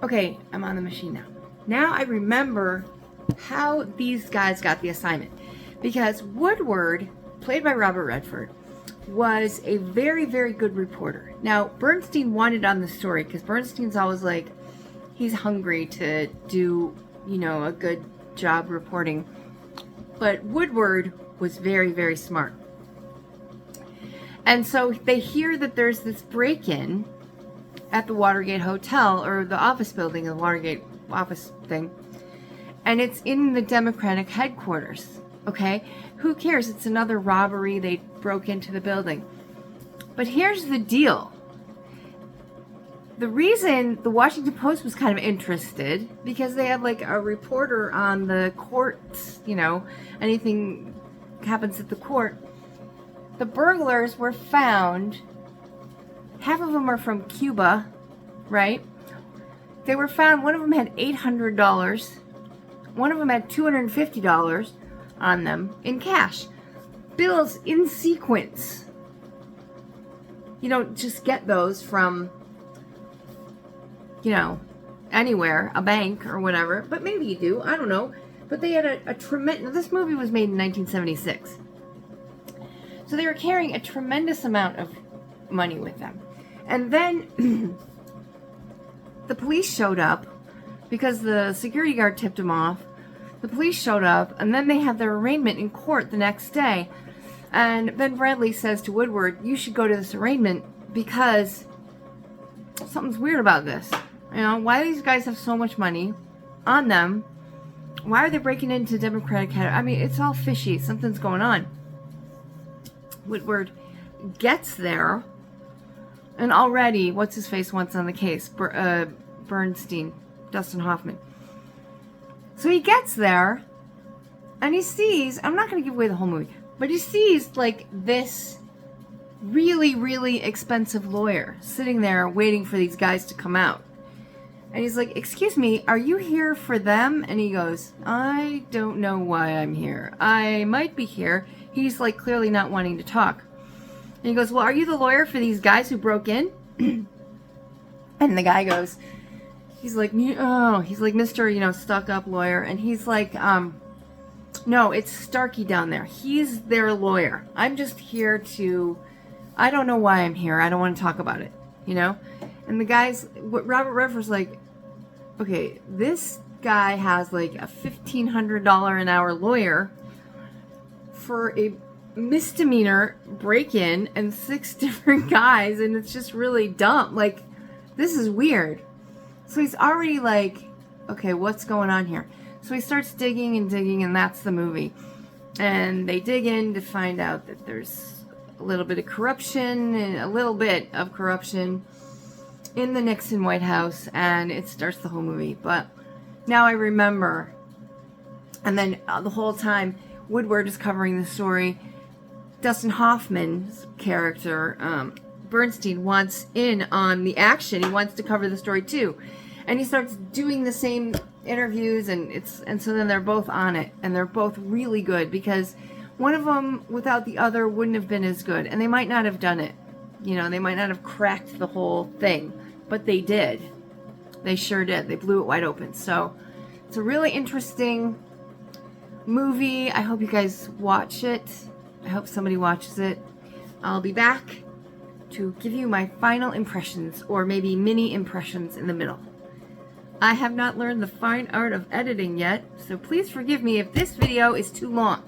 Okay, I'm on the machine now. Now I remember how these guys got the assignment. Because Woodward, played by Robert Redford, was a very, very good reporter. Now, Bernstein wanted on the story because Bernstein's always like, he's hungry to do, a good job reporting. But Woodward was very, very smart. And so they hear that there's this break-in at the Watergate Hotel, or the office building, the Watergate office thing. And it's in the Democratic headquarters. Okay? Who cares? It's another robbery. They broke into the building. But here's the deal. The reason the Washington Post was kind of interested, because they have like a reporter on the courts, anything happens at the court. The burglars were found, half of them are from Cuba, right? They were found, one of them had $800, one of them had $250 on them in cash. Bills in sequence. You don't just get those from, anywhere, a bank or whatever, but maybe you do, I don't know. But they had a tremendous, this movie was made in 1976. So they were carrying a tremendous amount of money with them. And then the police showed up because the security guard tipped them off. The police showed up, and then they had their arraignment in court the next day. And Ben Bradley says to Woodward, you should go to this arraignment because something's weird about this. Why do these guys have so much money on them? Why are they breaking into Democratic head? I mean, it's all fishy. Something's going on. Woodward gets there, and already, what's his face wants on the case? Bernstein, Dustin Hoffman. So he gets there, and he sees, I'm not going to give away the whole movie, but he sees like this really, really expensive lawyer sitting there waiting for these guys to come out. And he's like, excuse me, are you here for them? And he goes, I don't know why I'm here. I might be here. He's like clearly not wanting to talk. And he goes, well, are you the lawyer for these guys who broke in? And the guy goes, he's like, Mr. Stuck up lawyer. And he's like, no, it's Starkey down there. He's their lawyer. I'm just here I don't know why I'm here. I don't want to talk about it, And the guy's, Robert Redford's like, okay, this guy has like a $1,500 an hour lawyer for a misdemeanor break-in and 6 different guys, and it's just really dumb. Like, this is weird. So he's already like, okay, what's going on here? So he starts digging and digging, and that's the movie. And they dig in to find out that there's a little bit of corruption in the Nixon White House, and it starts the whole movie. But now I remember. And then the whole time, Woodward is covering the story. Dustin Hoffman's character, Bernstein, wants in on the action. He wants to cover the story too. And he starts doing the same interviews, and so then they're both on it, and they're both really good, because one of them without the other wouldn't have been as good, and they might not have done it. They might not have cracked the whole thing, but they did. They sure did. They blew it wide open. So it's a really interesting movie. I hope you guys watch it. I hope somebody watches it. I'll be back to give you my final impressions, or maybe mini impressions in the middle. I have not learned the fine art of editing yet, so please forgive me if this video is too long.